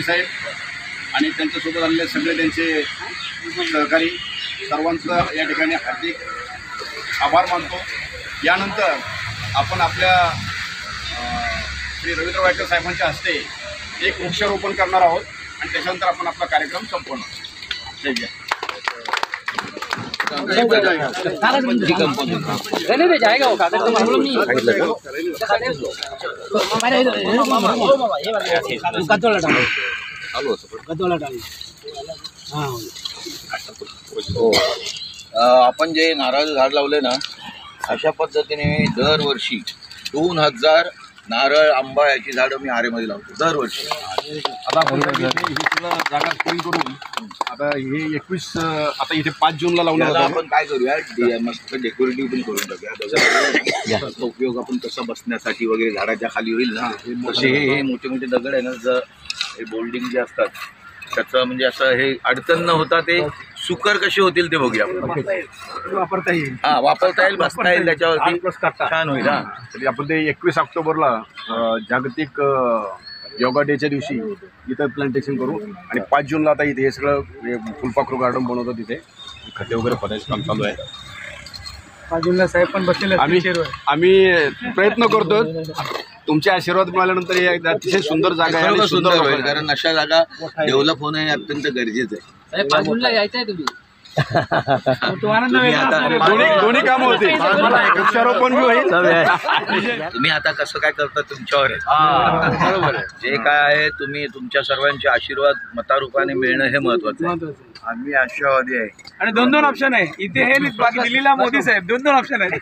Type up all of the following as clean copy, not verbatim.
साहेब आणि त्यांच्यासोबत आलेले सगळे त्यांचे सहकारी सर्वांचं या ठिकाणी हार्दिक आभार मानतो। यानंतर आपण आपल्या श्री रवींद्र वायकर साहेबांच्या हस्ते एक वृक्षारोपण करणार आहोत आणि त्याच्यानंतर आपण आपला कार्यक्रम संपवणार। जय जय। जाएगा वो कागज तो मालूम नहीं आपण जे नारळ झाड लावले ना अशा पद्धतीने दरवर्षी 2000 नारळ आंबा याची झाडं मी आरेमध्ये लावतो दरवर्षी। आता ही सगळं जागा क्लीन करून आता हे 21 आता इथे 5 जूनला लावणार याला आपण काय करूया मस्त डेकोरेटिव्ह पण करून टाकूया। याचा उपयोग आपण कसं बसण्यासाठी वगैरे झाडाच्या खाली होईल ना तसे हे मोठे मोठे दगड आहे ना जर हे बोल्डिंग जे असतात त्याचं म्हणजे असं हे अडचण न होता ते सुकर कसे होतील ते बघूया आपण। वापरता येईल, हां वापरता येईल, बसता येईल, त्याच्यावरती छान होईल। हां तरी आपण ते 21 ऑक्टोबरला जागतिक योगा डेच्या दिवशी इथं प्लांटेशन करू आणि 5 जूनला आता इथे हे सगळं फुलपाखरू गार्डन बनवतो, तिथे खड्डे वगैरे खोदायचं काम चालू आहे। 5 जूनला साहेब पण बसलेले आम्ही प्रयत्न करतो। तुमचे आशीर्वाद मिळाल्यानंतर हे अतिशय सुंदर जागा आहे आणि सुंदर होईल, कारण अशा जागा डेव्हलप होणं हे अत्यंत गरजेचं आहे। 5 जूनला यायचं आहे तुम्ही दोन्ही कामं होतील, वृक्षारोपण बी होईल। तुम्ही आता कसं काय करता तुमच्यावर आहे, बरोबर आहे। जे काय आहे तुम्ही तुमच्या सर्वांचे आशीर्वाद मतारूपाने मिळणं हे महत्वाचं आहे। आम्ही आशावादी आहे आणि 2 ऑप्शन आहे इथे, हे बाकी दिल्लीला मोदी साहेब 2 ऑप्शन आहेत।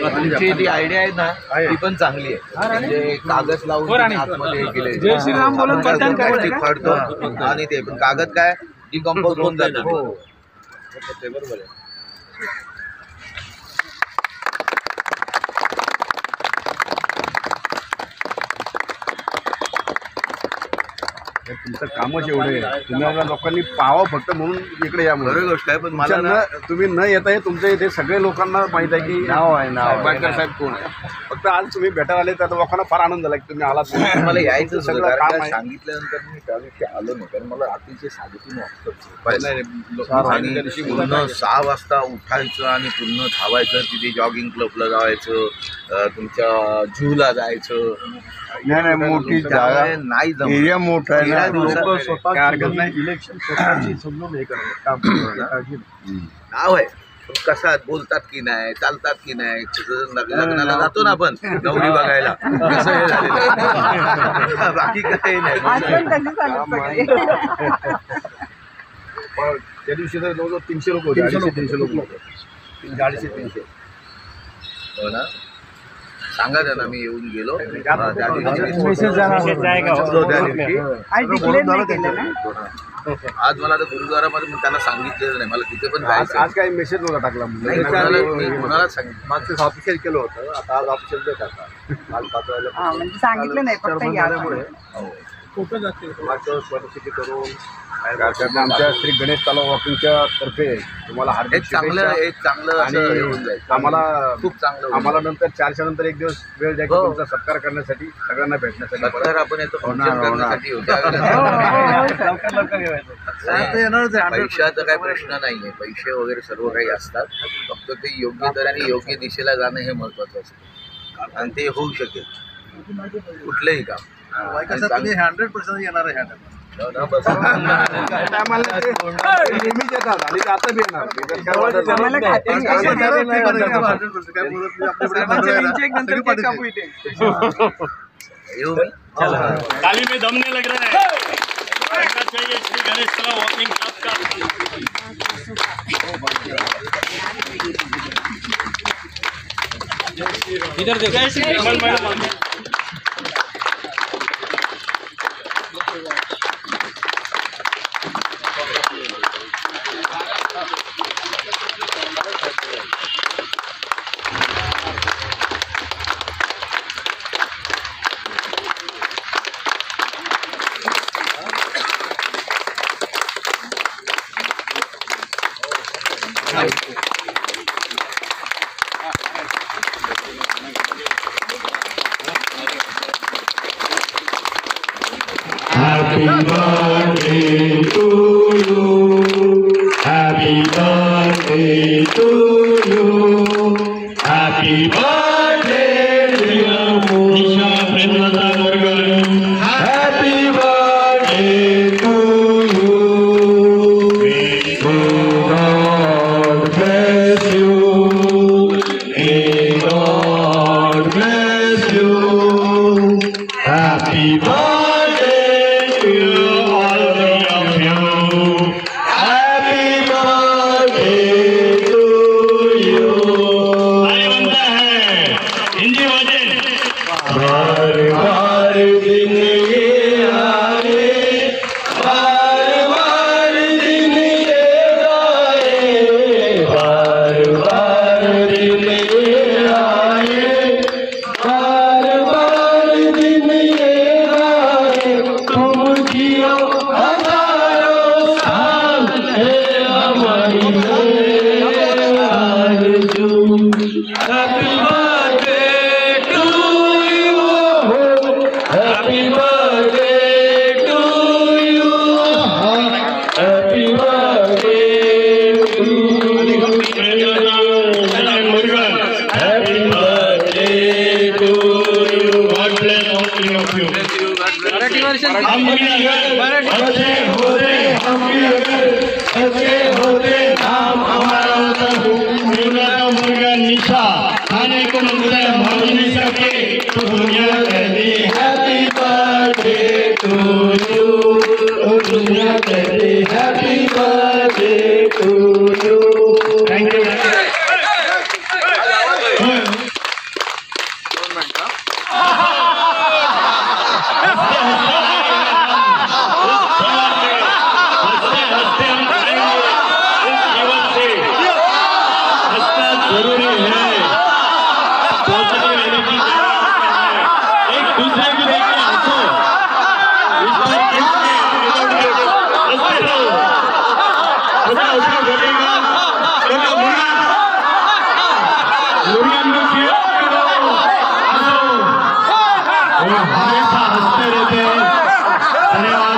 तुमची ती आयडिया आहे ना ती पण चांगली आहे, म्हणजे कागद लावून आतमध्ये गेले जय श्रीराम बोलून मतदान करायचं फडतो आणि ते पण कागद काय डिकम्पोज होऊन जातं। बरोबर आहे। तुमचं कामच एवढे आहे, तुम्हाला लोकांनी पाहावं फक्त म्हणून इकडे या। बरोबर गोष्ट आहे, पण मला ना तुम्ही न येता हे तुमच्या इथे सगळे लोकांना माहित आहे की नाव आहे वायकर साहेब कोण आहे। फक्त आज तुम्ही भेटायला आले तर लोकांना फार आनंद झाला की तुम्ही आलात। मला यायचं सगळं काम आहे। सांगितल्यानंतर मी त्या दिवशी आलो नाही, कारण मला रात्रीचे 3:30 वाजता आणि पूर्ण 6 वाजता उठायचं आणि पूर्ण धावायचं, तिथे जॉगिंग क्लबला जायचं, तुमच्या झूला जायचं। नाही मोठी जागा नाही एरिया मोठा आहे ना, इलेक्शन नाव आहे कसा बोलतात की नाही, चालतात की नाही, लग्नाला जातो ना आपण नवरी बघायला कसं हे झालेलं, बाकी काही नाही। त्या दिवशी तर जवळजवळ 300 लोक होते, 300 लोक होते, 250-300। हो ना, सांगा त्यांना मी येऊन गेलो। आज मला तर गुरुद्वारामध्ये त्यांना सांगितलेलं नाही, मला तिथे पण जायचं। आज काही मेसेज नव्हता टाकला, कोणाला सांगितलं मागचं ऑफिशियल केलं होतं, आता आज ऑफिशियल देत आता आज पाठवायला म्हणजे सांगितलं नाही फक्त यामुळे फोटो जाते स्वतःसाठी करून आमच्या श्री गणेश तलाव वॉकिंगच्या तर्फे तुम्हाला हार्दिक चांगलं आणि आम्हाला खूप चांगलं आम्हाला नंतर 4च्या नंतर एक दिवस वेळ द्या तुमचा सत्कार करण्यासाठी, सगळ्यांना भेटण्यासाठी। सत्कार आपण येतो पैशाचा काही प्रश्न नाहीये, पैसे वगैरे सर्व काही असतात, फक्त ते योग्य दराने योग्य दिशेला जाणं हे महत्वाचं असतं आणि ते होऊ शकेल कुठलंही काम। 100% येणार आहे नेहमीच येतात आणि आता बी येणार। ताली में दम नहीं लग रहा है, चाहिए श्री गणेश तलाव वॉकिंग क्लब का। इधर देखो Happy birthday to you. Happy birthday to you. Happy birthday dear Nisha Premlata Morgan. Happy birthday to you. May God bless you. May God bless you. Happy birthday to all of you. Happy birthday to you. ताली बनता है हिंदी वजन बार बार दिन ये आए, बार बार दिन ये आए, बार बार दिन ये आए, बार बार दिन ये आए। तुम जियो हजारों साल है हमारी आरज़ू। Happy birthday to you. Happy birthday to you. Happy birthday to Murugan Happy birthday to you. God bless all of you. Marathi वर्षन हम भी अगर अच्छे होते हम भी अगर अच्छे होते नाम हमारा होता मुर्गा मुर्गा निशा खाने को मिलता है भाव नहीं सके तो दुनिया कहती है Happy birthday to you. Oh, दुनिया कहती Happy birthday to you. Thank you जरूरी है पॉजिटिव एनर्जी एक दूसरे को देख के हंसो इस बार किसने हंसते रहो उसका उसका घटेगा उसका मुर्गन को cheer करो हंसो वो हमेशा हंसते रहते हैं धन्यवाद।